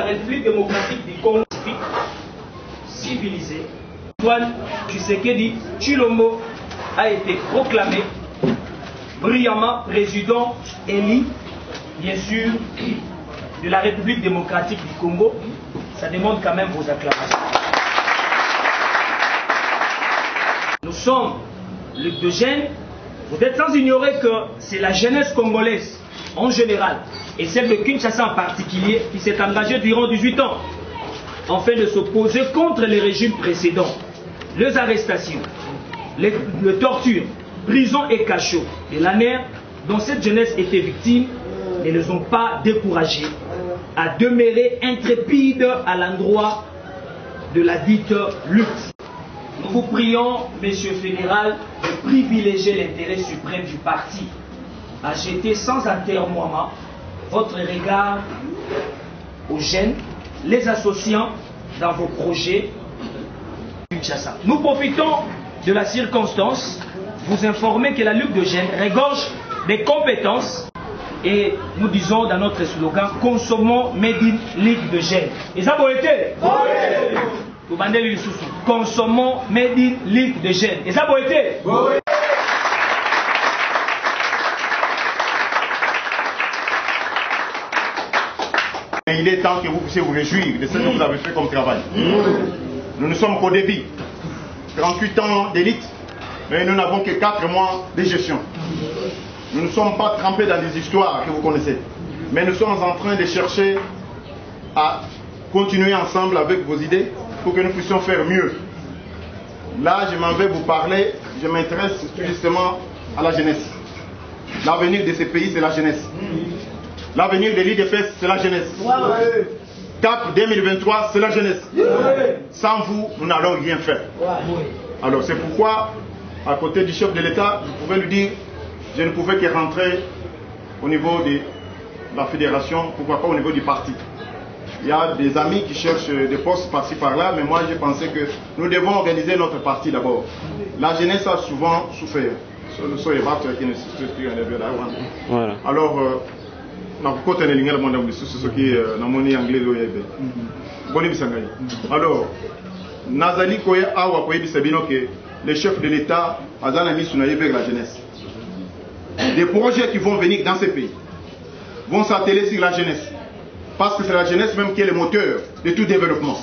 République démocratique du Congo civilisée, Antoine Tshisekedi Tshilombo a été proclamé brillamment président élu, bien sûr, de la République démocratique du Congo. Ça demande quand même vos acclamations. Nous sommes Luc de Gênes. Vous êtes sans ignorer que c'est la jeunesse congolaise en général et celle de Kinshasa en particulier qui s'est engagée durant 18 ans afin de s'opposer contre les régimes précédents. Les arrestations, les tortures, prisons et cachots de l'ANER dont cette jeunesse était victime ne les ont pas découragés à demeurer intrépides à l'endroit de la dite lutte. Nous vous prions, Monsieur Fédéral, de privilégier l'intérêt suprême du parti, à jeter sans atermoiement votre regard aux jeunes, les associant dans vos projets Kinshasa. Nous profitons de la circonstance, vous informer que la Lutte de Gênes regorge des compétences et nous disons dans notre slogan, consommons Made in Ligue de Gênes. Et ça vous été? Consommons Made in Ligue de Gênes. Et ça vous été? Il est temps que vous puissiez vous réjouir de ce que vous avez fait comme travail. Nous ne sommes qu'au début. 38 ans d'élite, mais nous n'avons que 4 mois de gestion. Nous ne sommes pas trempés dans des histoires que vous connaissez, mais nous sommes en train de chercher à continuer ensemble avec vos idées pour que nous puissions faire mieux. Là, je m'en vais vous parler, je m'intéresse justement à la jeunesse. L'avenir de ces pays, c'est la jeunesse. L'avenir de l'IDPS, c'est la jeunesse. CAP 2023, c'est la jeunesse. Sans vous, nous n'allons rien faire. Alors c'est pourquoi, à côté du chef de l'État, je pouvais lui dire, je ne pouvais que rentrer au niveau de la fédération, pourquoi pas au niveau du parti. Il y a des amis qui cherchent des postes par-ci par-là, mais moi j'ai pensé que nous devons organiser notre parti d'abord. La jeunesse a souvent souffert. Voilà. Alors, alors, Nazali Koye Awa Koye Bisabino que le chef de l'État a mis sur la jeunesse. Des projets qui vont venir dans ces pays vont s'atteler sur la jeunesse. Parce que c'est la jeunesse même qui est le moteur de tout développement.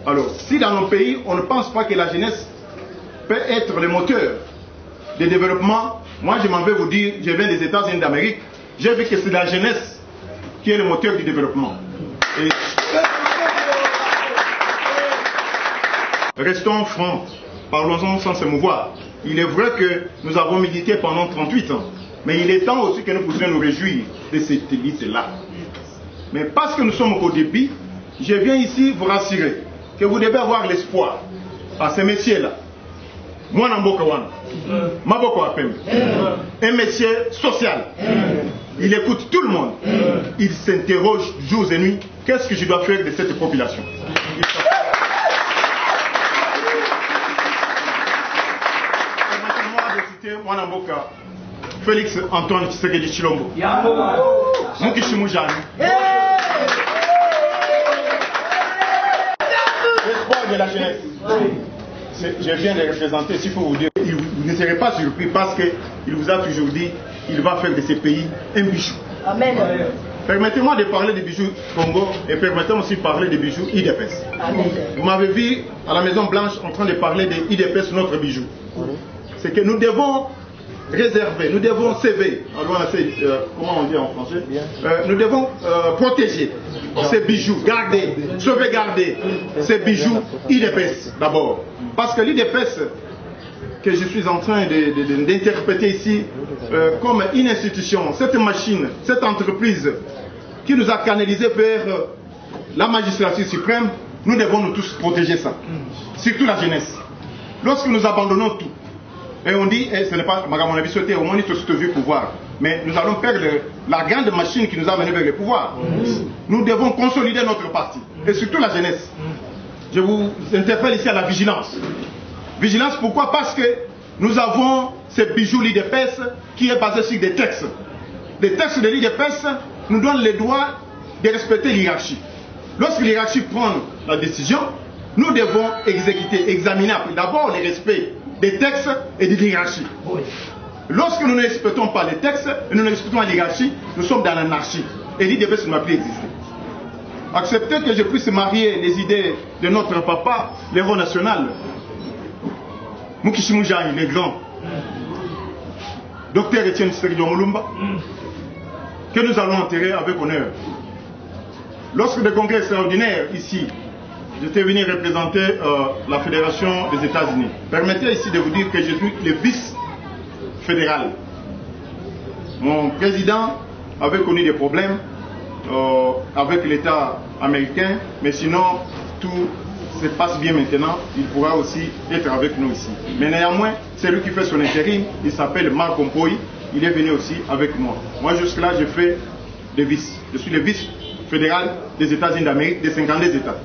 Alors, si dans nos pays, on ne pense pas que la jeunesse peut être le moteur de développement, moi je m'en vais vous dire, je viens des États-Unis d'Amérique, j'ai vu que c'est la jeunesse qui est le moteur du développement. Et... Restons francs, parlons-en sans se mouvoir. Il est vrai que nous avons milité pendant 38 ans, mais il est temps aussi que nous puissions nous réjouir de cette élite-là. Mais parce que nous sommes au début, je viens ici vous rassurer que vous devez avoir l'espoir à ce métier-là. Moi, un métier social. Il écoute tout le monde. Il s'interroge jours et nuits. Qu'est-ce que je dois faire de cette population? Permettez-moi de citer Mwanamboka, Félix Antoine Tshisekedi Tshilombo. L'espoir de la jeunesse. Je viens de représenter, s'il faut vous dire, vous ne serez pas surpris parce qu'il vous a toujours dit qu'il va faire de ces pays un bijou. Amen. Permettez-moi de parler des bijoux Congo et permettez-moi aussi de parler des bijoux IDPS. Amen. Vous m'avez vu à la Maison Blanche en train de parler des IDPS, notre bijou. C'est que nous devons réserver, nous devons sauver, comment on dit en français, nous devons protéger ces bijoux, garder, sauvegarder ces bijoux IDPS d'abord. Parce que l'IDPS que je suis en train d'interpréter ici comme une institution, cette machine, cette entreprise qui nous a canalisé vers la magistrature suprême, nous devons nous tous protéger ça, surtout la jeunesse. Lorsque nous abandonnons tout, et on dit, ce n'est pas mon avis souhaité, au moins nous vu pouvoir. Mais nous allons perdre la grande machine qui nous a menés vers le pouvoir. Nous devons consolider notre parti. Et surtout la jeunesse. Je vous interpelle ici à la vigilance. Vigilance pourquoi? Parce que nous avons ce bijou l'IDPS qui est basé sur des textes. Les textes de l'IDPS nous donnent le droit de respecter l'hierarchie. lorsque l'hierarchie prend la décision, nous devons exécuter, examiner d'abord le respect des textes et de l'hierarchie. Lorsque nous ne respectons pas les textes et nous ne respectons pas l'hierarchie, nous sommes dans l'anarchie. Et l'IDPS ne m'a plus existé. Accepter que je puisse marier les idées de notre papa, l'héros national, Mukishimu Jani, le grand, Docteur Etienne Tshisekedi Mulumba, que nous allons enterrer avec honneur. Lorsque le congrès extraordinaire ici, j'étais venu représenter la Fédération des États-Unis. Permettez ici de vous dire que je suis le vice-fédéral. Mon président avait connu des problèmes avec l'État américain, mais sinon tout se passe bien maintenant. Il pourra aussi être avec nous ici. Mais néanmoins, c'est lui qui fait son intérim. Il s'appelle Marc Ompoy. Il est venu aussi avec moi. Moi, jusque-là, je fais le vice. Je suis le vice-fédéral des États-Unis d'Amérique, des 52 États.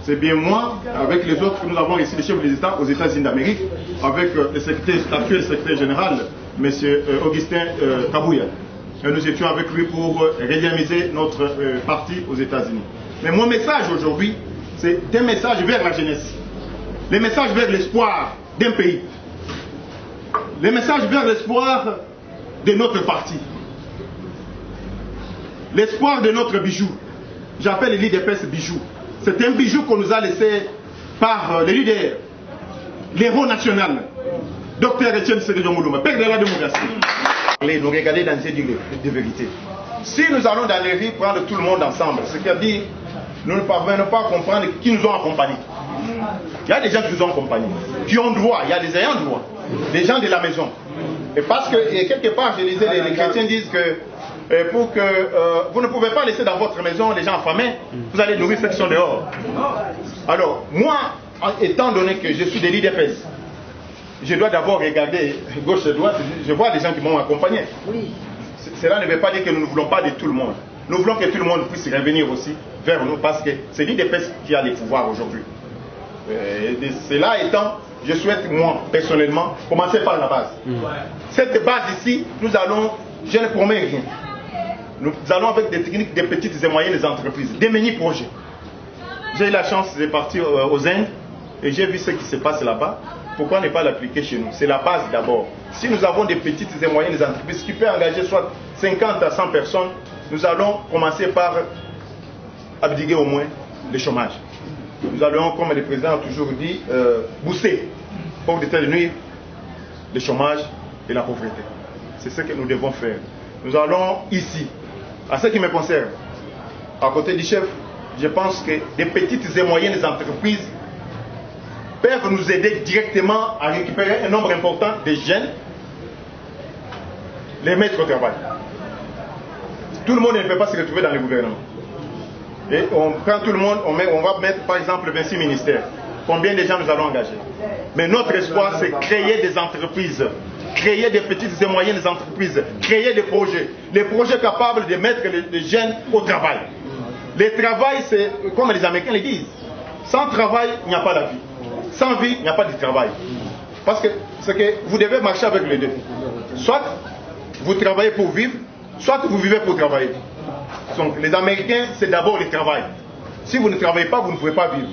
C'est bien moi, avec les autres que nous avons ici, les chefs des États aux États-Unis d'Amérique, avec l'actuel secrétaire général, M. Augustin Kabouya. Et nous étions avec lui pour redynamiser notre parti aux États-Unis. Mais mon message aujourd'hui, c'est un message vers la jeunesse. Le message vers l'espoir d'un pays. Le message vers l'espoir de notre parti. L'espoir de notre bijou. J'appelle l'IDPS bijou. C'est un bijou qu'on nous a laissé par le leader, l'héros national, Dr Etienne Tshisekedi Mulumba, père de la démocratie. Nous regarder dans ces degrés de vérité. Si nous allons dans les rues prendre tout le monde ensemble, c'est-à-dire nous ne parvenons pas à comprendre qui nous ont accompagnés. Il y a des gens qui nous ont accompagnés, qui ont droit, il y a des ayants droit, des gens de la maison. Et parce que et quelque part, je disais, les chrétiens disent que pour que vous ne pouvez pas laisser dans votre maison les gens affamés, vous allez nourrir ceux qui sont dehors. Alors, moi, étant donné que je suis de l'IDPS, je dois d'abord regarder gauche et droite, je vois des gens qui m'ont accompagné. Oui. Cela ne veut pas dire que nous ne voulons pas de tout le monde. Nous voulons que tout le monde puisse revenir aussi vers nous parce que c'est l'IDPS qui a les pouvoirs aujourd'hui. Cela étant, je souhaite moi, personnellement, commencer par la base. Cette base ici, nous allons, je ne promets rien. Nous allons avec des techniques des petites et moyennes entreprises, des mini-projets. J'ai eu la chance de partir aux Indes et j'ai vu ce qui se passe là-bas. Pourquoi ne pas l'appliquer chez nous? C'est la base d'abord. Si nous avons des petites et moyennes entreprises qui peuvent engager soit 50 à 100 personnes, nous allons commencer par abdiguer au moins le chômage. Nous allons, comme le président a toujours dit, booster pour déterminer le chômage et la pauvreté. C'est ce que nous devons faire. Nous allons ici, à ce qui me concerne, à côté du chef, je pense que des petites et moyennes entreprises peuvent nous aider directement à récupérer un nombre important de jeunes, les mettre au travail. Tout le monde ne peut pas se retrouver dans le gouvernement. Et on prend tout le monde, on va mettre par exemple 26 ministères. Combien de gens nous allons engager? Mais notre espoir, c'est créer des entreprises, créer des petites et moyennes entreprises, créer des projets. Les projets capables de mettre les jeunes au travail. Le travail, c'est comme les Américains le disent. Sans travail, il n'y a pas la vie. Sans vie, il n'y a pas de travail. Parce que c'est que vous devez marcher avec les deux. Soit vous travaillez pour vivre, soit vous vivez pour travailler. Donc les Américains, c'est d'abord le travail. Si vous ne travaillez pas, vous ne pouvez pas vivre.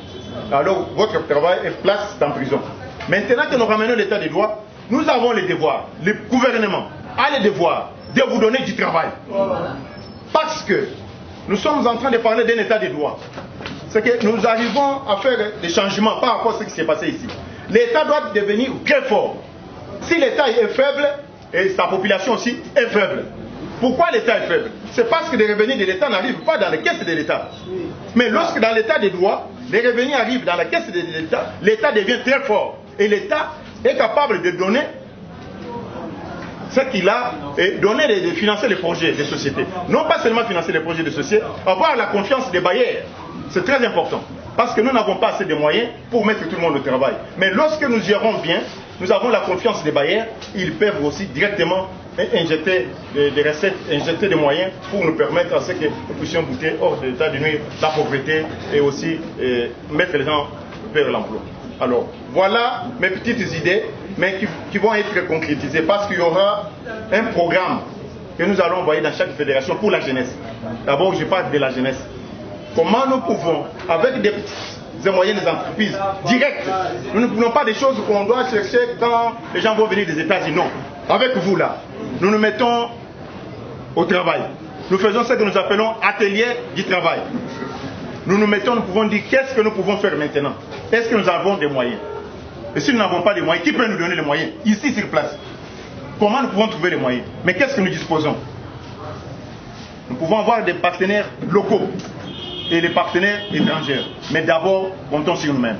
Alors votre travail est place en prison. Maintenant que nous ramenons l'état des droits, nous avons le devoir, le gouvernement a le devoir de vous donner du travail. Parce que nous sommes en train de parler d'un état des droits. C'est que nous arrivons à faire des changements par rapport à ce qui s'est passé ici. L'État doit devenir très fort. Si l'État est faible, et sa population aussi est faible. Pourquoi l'État est faible? C'est parce que les revenus de l'État n'arrivent pas dans les caisses de l'État. Mais lorsque dans l'État des droits, les revenus arrivent dans la caisse de l'État, l'État devient très fort. Et l'État est capable de donner ce qu'il a et de financer les projets des sociétés. Non pas seulement financer les projets des sociétés, avoir la confiance des bailleurs. C'est très important. Parce que nous n'avons pas assez de moyens pour mettre tout le monde au travail. Mais lorsque nous gérons bien, nous avons la confiance des bailleurs, ils peuvent aussi directement injecter des recettes, injecter des moyens pour nous permettre à ce que nous puissions bouter hors de l'état de nuire la pauvreté et aussi mettre les gens vers l'emploi. Alors, voilà mes petites idées, mais qui vont être concrétisées parce qu'il y aura un programme que nous allons envoyer dans chaque fédération pour la jeunesse. D'abord, je parle de la jeunesse. comment nous pouvons, avec des moyens des entreprises directes, nous ne pouvons pas des choses qu'on doit chercher quand les gens vont venir des États-Unis. Non. Avec vous là, nous nous mettons au travail. Nous faisons ce que nous appelons atelier du travail. Nous nous mettons, nous pouvons dire qu'est-ce que nous pouvons faire maintenant. Est-ce que nous avons des moyens? Et si nous n'avons pas de moyens, qui peut nous donner les moyens? Ici sur place. Comment nous pouvons trouver les moyens? Mais qu'est-ce que nous disposons? Nous pouvons avoir des partenaires locaux et les partenaires étrangers. Mais d'abord, comptons sur nous-mêmes.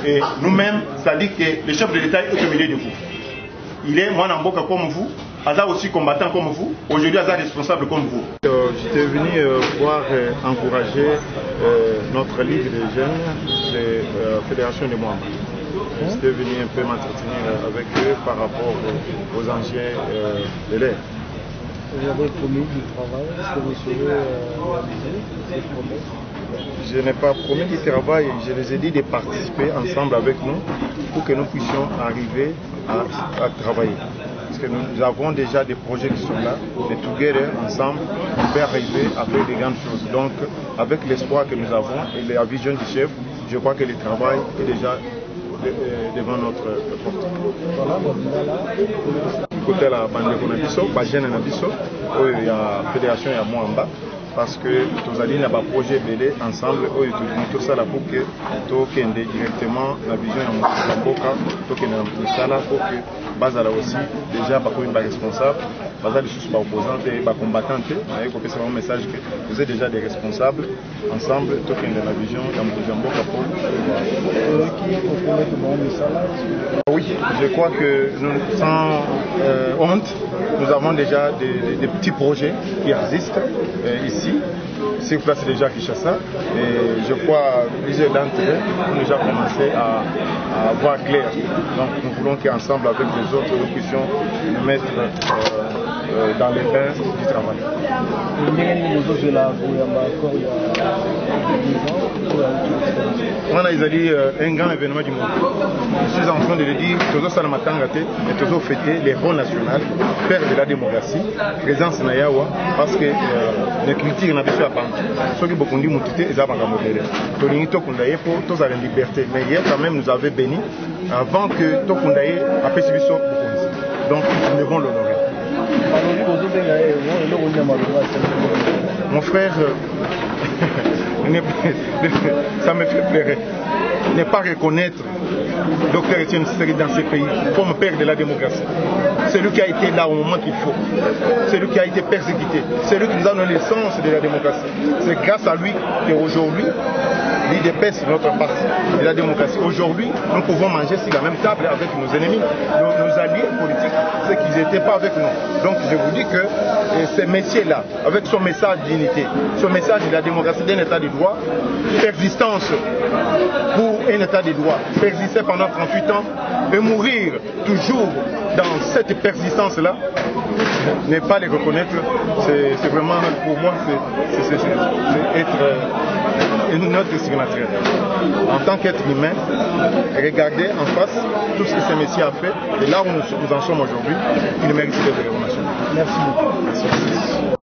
Et nous-mêmes, ça dit que le chef de l'État est au milieu de vous. Il est Mwanamboka comme vous, Aza aussi combattant comme vous, aujourd'hui Aza responsable comme vous. J'étais venu voir encourager notre ligue des jeunes, la Fédération des Mwamba. J'étais venu un peu m'entretenir avec eux par rapport aux anciens élèves. Vous avez promis du travail, est-ce que vous serez réalisé ces promesses? Je n'ai pas promis du travail, je les ai dit de participer ensemble avec nous pour que nous puissions arriver à travailler. Parce que nous avons déjà des projets qui sont là, et together, ensemble, on peut arriver à faire des grandes choses. Donc, avec l'espoir que nous avons et la vision du chef, je crois que le travail est déjà devant notre porte. Côté la bande de Nabiso, la jeune Nabiso, il y a la fédération et Mwamba. Parce que nous allons avoir un projet BD ensemble, tout ça là pour que nous directement la vision de Mboka, pour que nous Bazala aussi déjà une responsable, Bazala les opposants et combattants, c'est un message que vous êtes déjà des responsables ensemble, tout que la vision de Mboka pour. Oui, je crois que nous, sans honte, nous avons déjà des petits projets qui existent ici. Sur place déjà Kinshasa et je crois plusieurs d'entre eux ont déjà commencé à voir clair. Donc nous voulons qu'ensemble avec les autres nous puissions nous mettre dans les bains du travail. On a un grand événement du monde. Je suis en train de le dire, Tozo Salamatangate et Tozo fêter les rôles nationaux, père de la démocratie, présence Nayawa, parce que les critiques n'avaient pas à ceux qui beaucoup dit Moutité et Zabanga Modéré. Tolinito Kundaye pour tous à la liberté. Mais hier quand même nous avait béni avant que Tokundaye a perçu son donc nous devons l'honorer. Mon frère, ça me fait pleurer. Ne pas reconnaître Dr Etienne Tshisekedi dans ce pays comme père de la démocratie. Celui qui a été là au moment qu'il faut. Celui qui a été persécuté. Celui qui nous a donné l'essence de la démocratie. C'est grâce à lui qu'aujourd'hui, l'IDPS, notre parti de la démocratie. Aujourd'hui, nous pouvons manger sur la même table avec nos ennemis, nos alliés politiques, ceux qui n'étaient pas avec nous. Donc je vous dis que ce messieurs-là, avec son message d'unité, son message de la démocratie d'un état de droit, persistance pour un état de droit, persister pendant 38 ans et mourir toujours dans cette persistance-là, ne pas les reconnaître, c'est vraiment pour moi, c'est être notre signataire. En tant qu'être humain, regardez en face tout ce que ce messieurs a fait et là où nous en sommes aujourd'hui, il mérite d'être reconnaissant. Merci beaucoup. Merci.